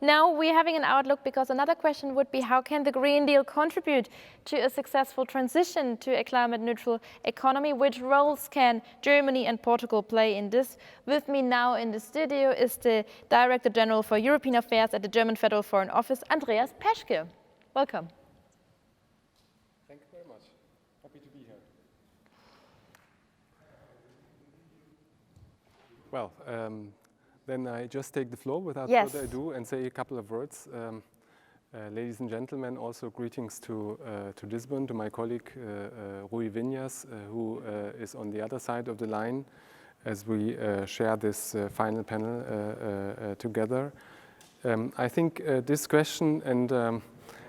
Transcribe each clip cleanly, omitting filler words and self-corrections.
Now we're having an outlook, because another question would be, how can the Green Deal contribute to a successful transition to a climate-neutral economy? Which roles can Germany and Portugal play in this? With me now in the studio is the Director General for European Affairs at the German Federal Foreign Office, Andreas Peschke. Welcome. Thank you very much. Happy to be here. Well, then I just take the floor without further ado and say a couple of words. Ladies and gentlemen, also greetings to Lisbon, to my colleague Rui Vinhas, who is on the other side of the line as we share this final panel together. I think this question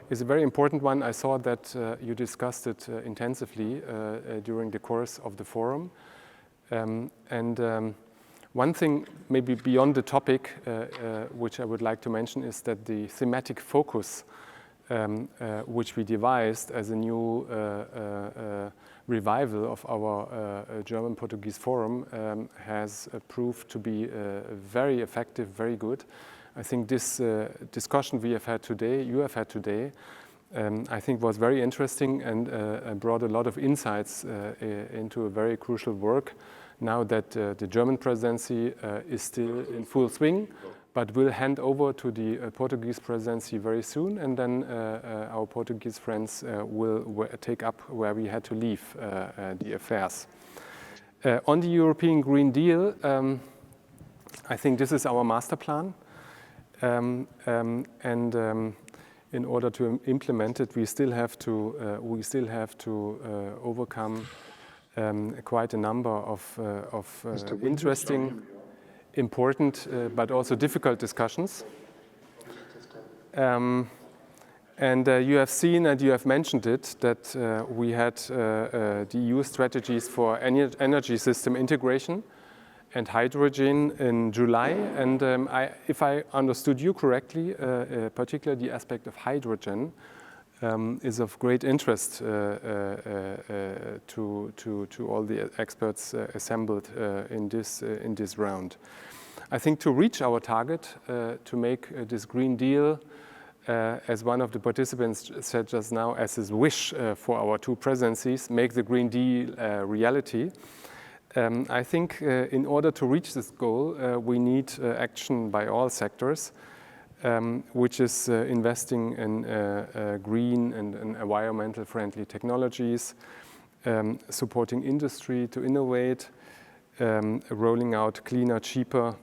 is a very important one. I saw that you discussed it intensively during the course of the forum. One thing maybe beyond the topic which I would like to mention is that the thematic focus which we devised as a new revival of our German-Portuguese forum has proved to be very effective, very good. I think this discussion we have had today, you have had today, I think was very interesting and brought a lot of insights into a very crucial work now that the German presidency is still in full swing, but will hand over to the Portuguese presidency very soon, and then our Portuguese friends will take up where we had to leave the affairs. On the European Green Deal, I think this is our master plan, in order to implement it, we still have to overcome quite a number of interesting, important, but also difficult discussions. You have seen and you have mentioned it that we had the EU strategies for energy system integration and hydrogen in July. And if I understood you correctly, particularly the aspect of hydrogen is of great interest to all the experts assembled in this round. I think to reach our target, to make this Green Deal, as one of the participants said just now, as his wish for our two presidencies, make the Green Deal reality. I think in order to reach this goal, we need action by all sectors, which is investing in green and environmental friendly technologies, supporting industry to innovate, rolling out cleaner, cheaper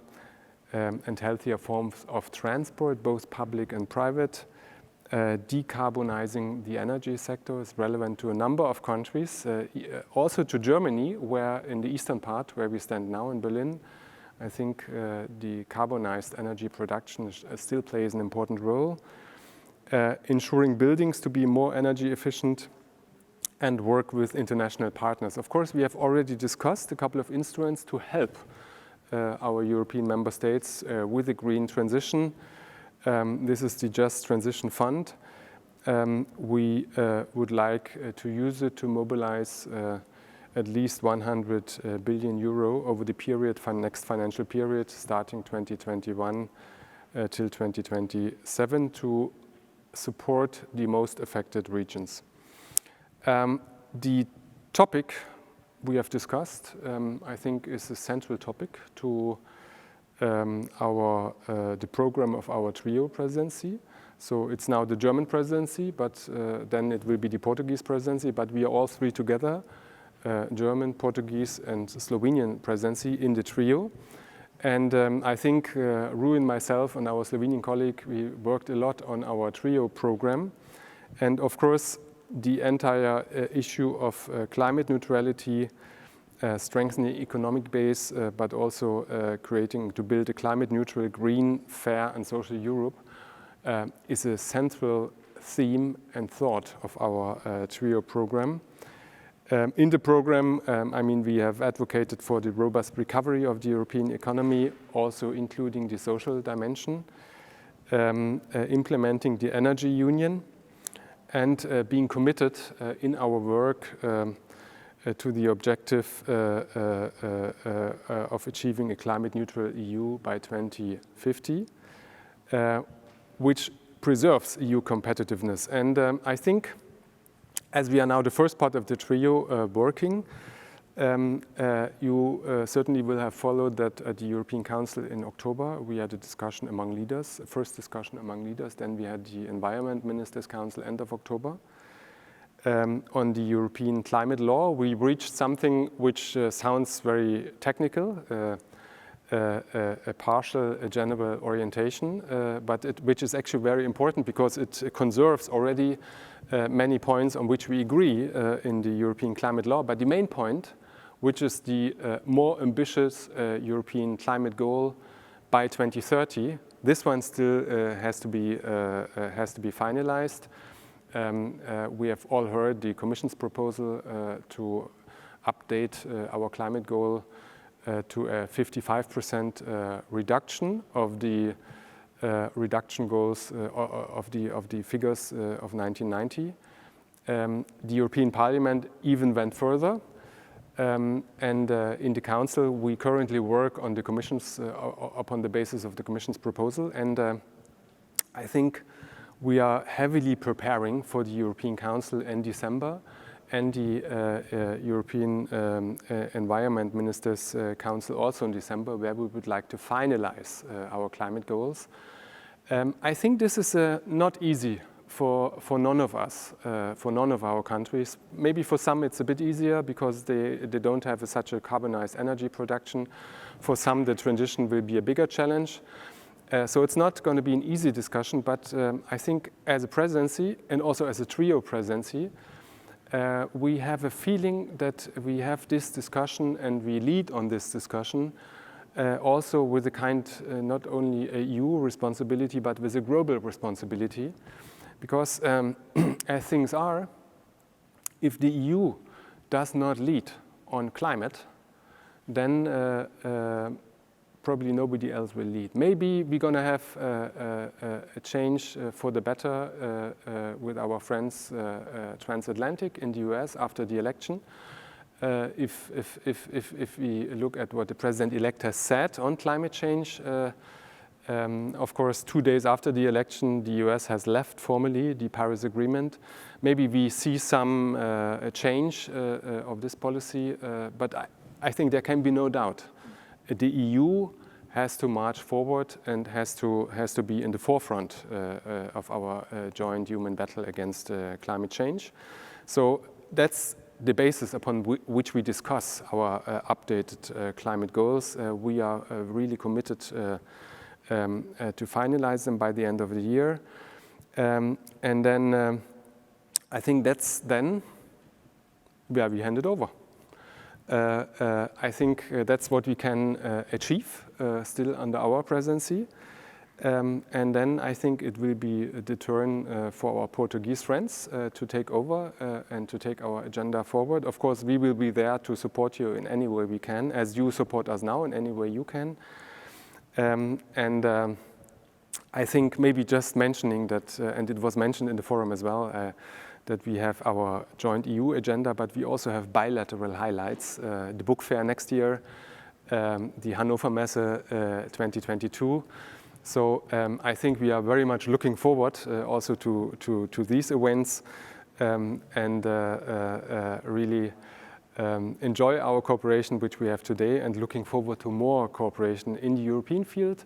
and healthier forms of transport, both public and private. Decarbonizing the energy sector is relevant to a number of countries, also to Germany, where in the eastern part, where we stand now in Berlin, I think the carbonized energy production still plays an important role. Ensuring buildings to be more energy efficient and work with international partners. Of course, we have already discussed a couple of instruments to help our European member states with the green transition. This is the Just Transition Fund. We would like to use it to mobilize at least 100 billion euro over the period, next financial period, starting 2021 till 2027, to support the most affected regions. The topic we have discussed, I think, is a central topic to the program of our trio presidency. So it's now the German presidency, but then it will be the Portuguese presidency, but we are all three together, German, Portuguese and Slovenian presidency in the trio. And I think Rui and myself and our Slovenian colleague, we worked a lot on our trio program. And of course, the entire issue of climate neutrality, strengthening the economic base, but also creating to build a climate neutral, green, fair and social Europe is a central theme and thought of our trio program. In the program, I mean, we have advocated for the robust recovery of the European economy, also including the social dimension, implementing the energy union, and being committed in our work to the objective of achieving a climate neutral EU by 2050. which preserves EU competitiveness. And I think, as we are now the first part of the trio working, you certainly will have followed that at the European Council in October, we had a discussion among leaders, first discussion among leaders, then we had the Environment Ministers' Council end of October. On the European climate law, we reached something which sounds very technical, a partial, a general orientation, but which is actually very important because it conserves already many points on which we agree in the European climate law. But the main point, which is the more ambitious European climate goal by 2030, this one still has to be finalized. We have all heard the Commission's proposal to update our climate goal to a 55% reduction of the reduction goals of the figures of 1990. The European Parliament even went further, and in the Council we currently work on the Commission's upon the basis of the Commission's proposal, and I think we are heavily preparing for the European Council in December and the European Environment Ministers' Council also in December, where we would like to finalize our climate goals. I think this is not easy for none of us, for none of our countries. Maybe for some it's a bit easier because they don't have such a carbonized energy production. For some the transition will be a bigger challenge. So it's not going to be an easy discussion, but I think as a presidency and also as a trio presidency, we have a feeling that we have this discussion and we lead on this discussion also with a kind, not only a EU responsibility, but with a global responsibility. Because as things are, if the EU does not lead on climate, then probably nobody else will lead. Maybe we're going to have a change for the better with our friends transatlantic in the US after the election. If we look at what the president-elect has said on climate change, of course, 2 days after the election, the US has left formally the Paris Agreement. Maybe we see some change of this policy, but I think there can be no doubt. The EU has to march forward and has to be in the forefront of our joint human battle against climate change. So that's the basis upon which we discuss our updated climate goals. We are really committed to finalize them by the end of the year. And then I think that's then where we hand it over. I think that's what we can achieve still under our presidency. And then I think it will be the turn for our Portuguese friends to take over and to take our agenda forward. Of course, we will be there to support you in any way we can, as you support us now in any way you can. I think maybe just mentioning that, and it was mentioned in the forum as well, that we have our joint EU agenda, but we also have bilateral highlights. The book fair next year, the Hannover Messe 2022. So I think we are very much looking forward also to these events and really enjoy our cooperation which we have today, and looking forward to more cooperation in the European field,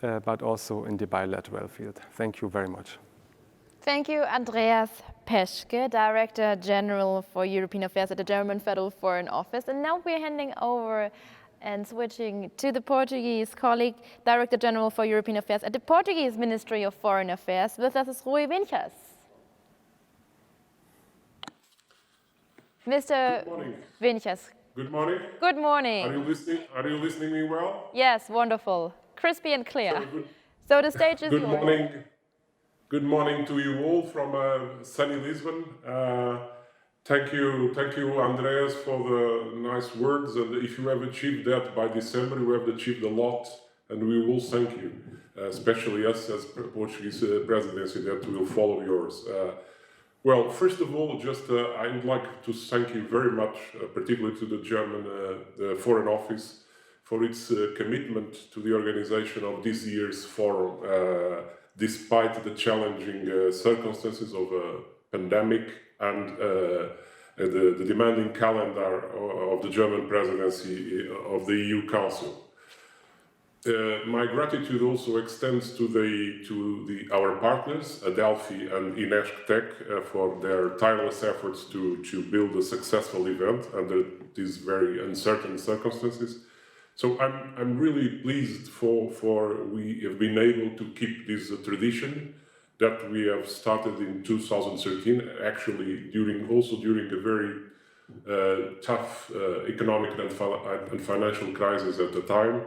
but also in the bilateral field. Thank you very much. Thank you, Andreas Peschke, Director General for European Affairs at the German Federal Foreign Office. And now we're handing over and switching to the Portuguese colleague, Director General for European Affairs at the Portuguese Ministry of Foreign Affairs. With us is Rui Vinhas. Mr. Vinhas. Good morning. Good morning. Are you listening? Are you listening me well? Yes, wonderful. Crispy and clear. So the stage is yours. Good morning. Good morning to you all from sunny Lisbon. Thank you, Andreas, for the nice words. And if you have achieved that by December, you have achieved a lot, and we will thank you, especially us as Portuguese presidency that will follow yours. Well, first of all, just I would like to thank you very much, particularly to the German Foreign Office, for its commitment to the organization of this year's forum. despite the challenging circumstances of a pandemic and the demanding calendar of the German presidency of the EU Council. My gratitude also extends to our partners, Adelphi and Tech, for their tireless efforts to build a successful event under these very uncertain circumstances. So I'm really pleased for we have been able to keep this tradition that we have started in 2013, actually during a very tough economic and financial crisis at the time.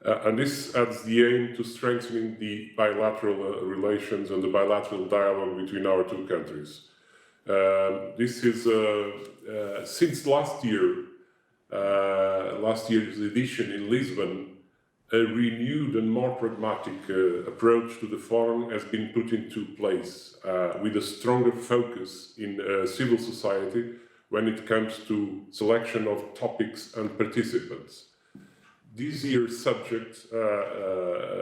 And this has the aim to strengthening the bilateral relations and the bilateral dialogue between our two countries. This is since last year's edition in Lisbon, a renewed and more pragmatic approach to the forum has been put into place with a stronger focus in civil society when it comes to selection of topics and participants. This year's subject,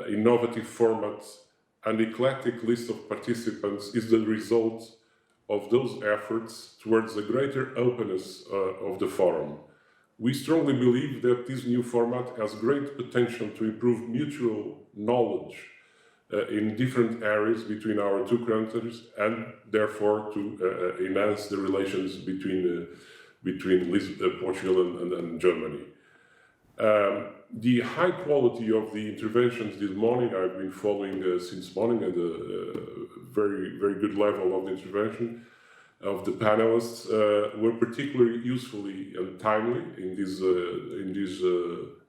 innovative formats and eclectic list of participants is the result of those efforts towards a greater openness of the forum. We strongly believe that this new format has great potential to improve mutual knowledge in different areas between our two countries and therefore to enhance the relations between Portugal and Germany. The high quality of the interventions this morning, I've been following since morning at a very, very good level of the intervention of the panelists, were particularly usefully and timely in this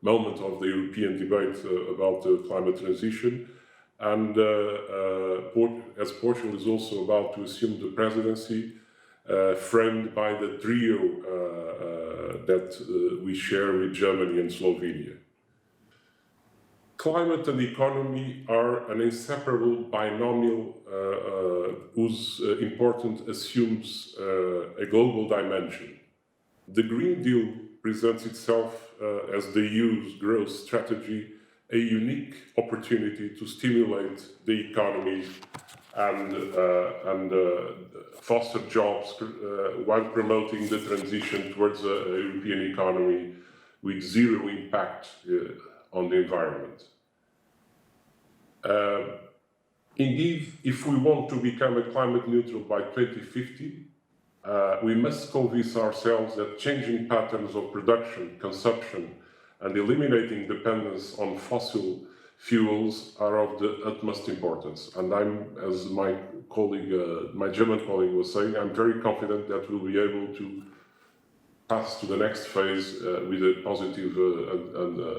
moment of the European debate about climate transition. And as Portugal is also about to assume the presidency, framed by the trio that we share with Germany and Slovenia. Climate and economy are an inseparable binomial whose importance assumes a global dimension. The Green Deal presents itself as the EU's growth strategy, a unique opportunity to stimulate the economy and foster jobs while promoting the transition towards a European economy with zero impact on the environment. Indeed, if we want to become a climate neutral by 2050, we must convince ourselves that changing patterns of production, consumption, and eliminating dependence on fossil fuels are of the utmost importance. And I'm, as my colleague, my German colleague was saying, I'm very confident that we'll be able to pass to the next phase with a positive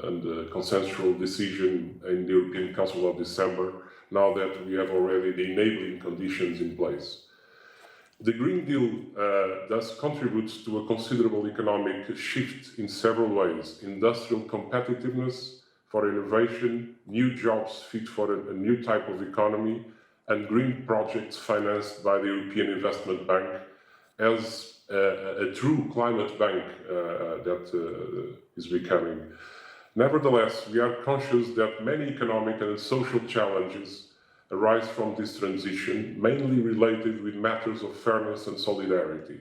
and consensual decision in the European Council of December, now that we have already the enabling conditions in place. The Green Deal thus contributes to a considerable economic shift in several ways: industrial competitiveness for innovation, new jobs fit for a new type of economy, and green projects financed by the European Investment Bank as a true climate bank that is becoming. Nevertheless, we are conscious that many economic and social challenges arise from this transition, mainly related with matters of fairness and solidarity,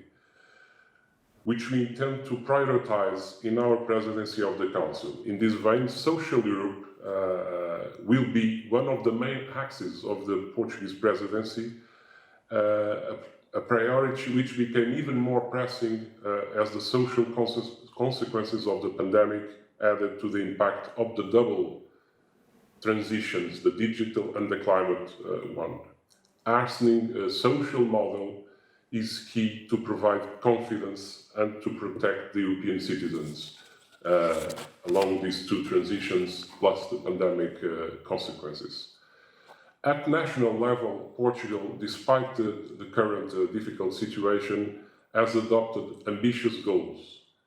which we intend to prioritize in our presidency of the Council. In this vein, social Europe will be one of the main axes of the Portuguese presidency, a priority which became even more pressing as the social consequences of the pandemic added to the impact of the double transitions, the digital and the climate one. Arsening a social model is key to provide confidence and to protect the European citizens along these two transitions plus the pandemic consequences. At national level, Portugal, despite the current difficult situation, has adopted ambitious goals,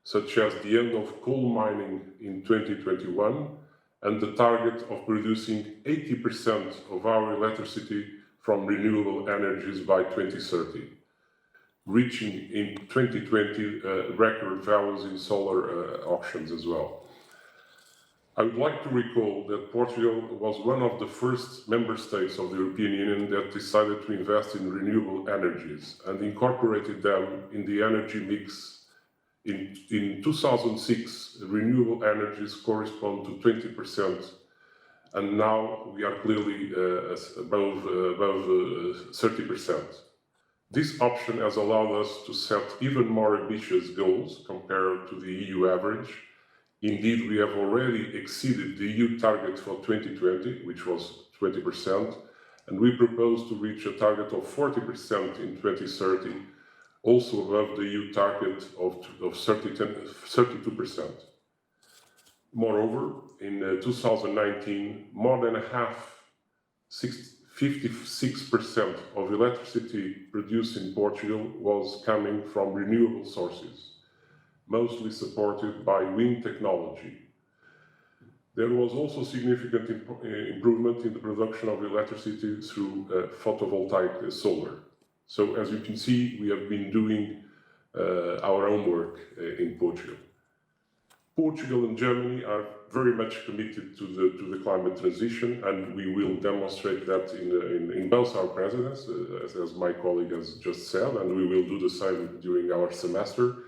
such as the end of coal mining in 2021 and the target of producing 80% of our electricity from renewable energies by 2030, reaching in 2020 record values in solar auctions as well. I would like to recall that Portugal was one of the first member states of the European Union that decided to invest in renewable energies and incorporated them in the energy mix. In 2006, renewable energies correspond to 20%, and now we are clearly above 30%. This option has allowed us to set even more ambitious goals compared to the EU average. Indeed, we have already exceeded the EU target for 2020, which was 20%, and we propose to reach a target of 40% in 2030, also above the EU target of 32%. Moreover, in 2019, more than half, 56% of electricity produced in Portugal was coming from renewable sources, mostly supported by wind technology. There was also significant improvement in the production of electricity through photovoltaic solar. So as you can see, we have been doing our homework in Portugal. Portugal and Germany are very much committed to the climate transition, and we will demonstrate that in both our presidents, as my colleague has just said, and we will do the same during our semester.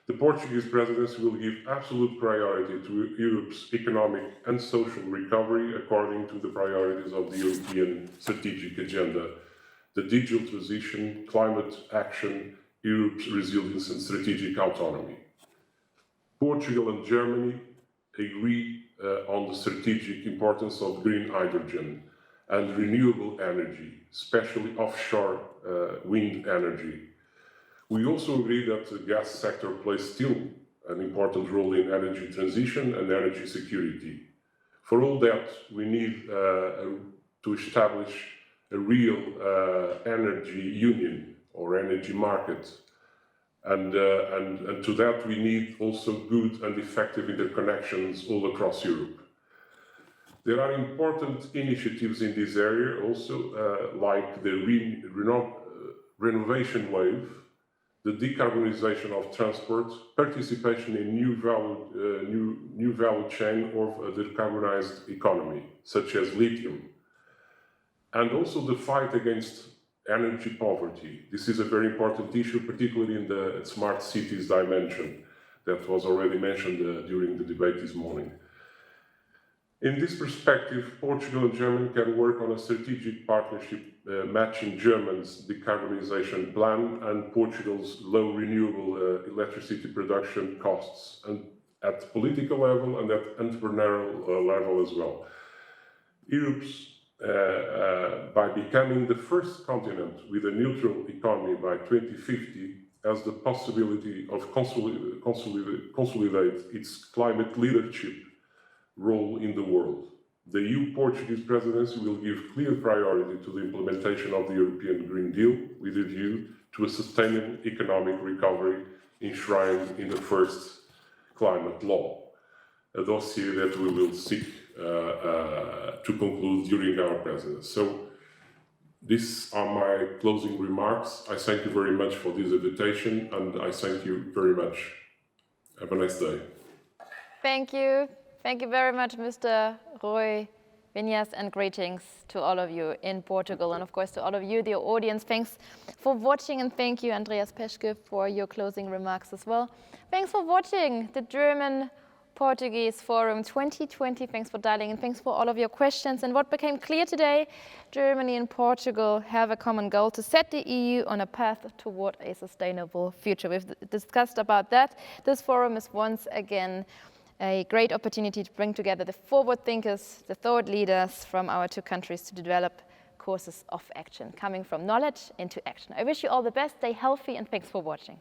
The Portuguese presidency will give absolute priority to Europe's economic and social recovery according to the priorities of the European strategic agenda: the digital transition, climate action, Europe's resilience and strategic autonomy. Portugal and Germany agree on the strategic importance of green hydrogen and renewable energy, especially offshore wind energy. We also agree that the gas sector plays still an important role in energy transition and energy security. For all that, we need to establish a real energy union or energy market. And to that, we need also good and effective interconnections all across Europe. There are important initiatives in this area also, like the renovation wave, the decarbonization of transport, participation in new value chain of a decarbonized economy, such as lithium, and also the fight against energy poverty. This is a very important issue, particularly in the smart cities dimension that was already mentioned during the debate this morning. In this perspective, Portugal and Germany can work on a strategic partnership matching Germany's decarbonization plan and Portugal's low renewable electricity production costs, and at political level and at entrepreneurial level as well. Europe's by becoming the first continent with a neutral economy by 2050, has the possibility of consolidate its climate leadership role in the world. The EU Portuguese presidency will give clear priority to the implementation of the European Green Deal with a view to a sustainable economic recovery enshrined in the first climate law, a dossier that we will seek to conclude during our presidency. So these are my closing remarks. I thank you very much for this invitation, and I thank you very much. Have a nice day. Thank you. Thank you very much, Mr. Rui Vinhas, and greetings to all of you in Portugal, and of course to all of you, the audience. Thanks for watching, and thank you, Andreas Peschke, for your closing remarks as well. Thanks for watching the German-Portuguese Forum 2020. Thanks for dialing in. Thanks for all of your questions. And what became clear today, Germany and Portugal have a common goal: to set the EU on a path toward a sustainable future. We've discussed about that. This forum is once again a great opportunity to bring together the forward thinkers, the thought leaders from our two countries to develop courses of action, coming from knowledge into action. I wish you all the best, stay healthy, and thanks for watching.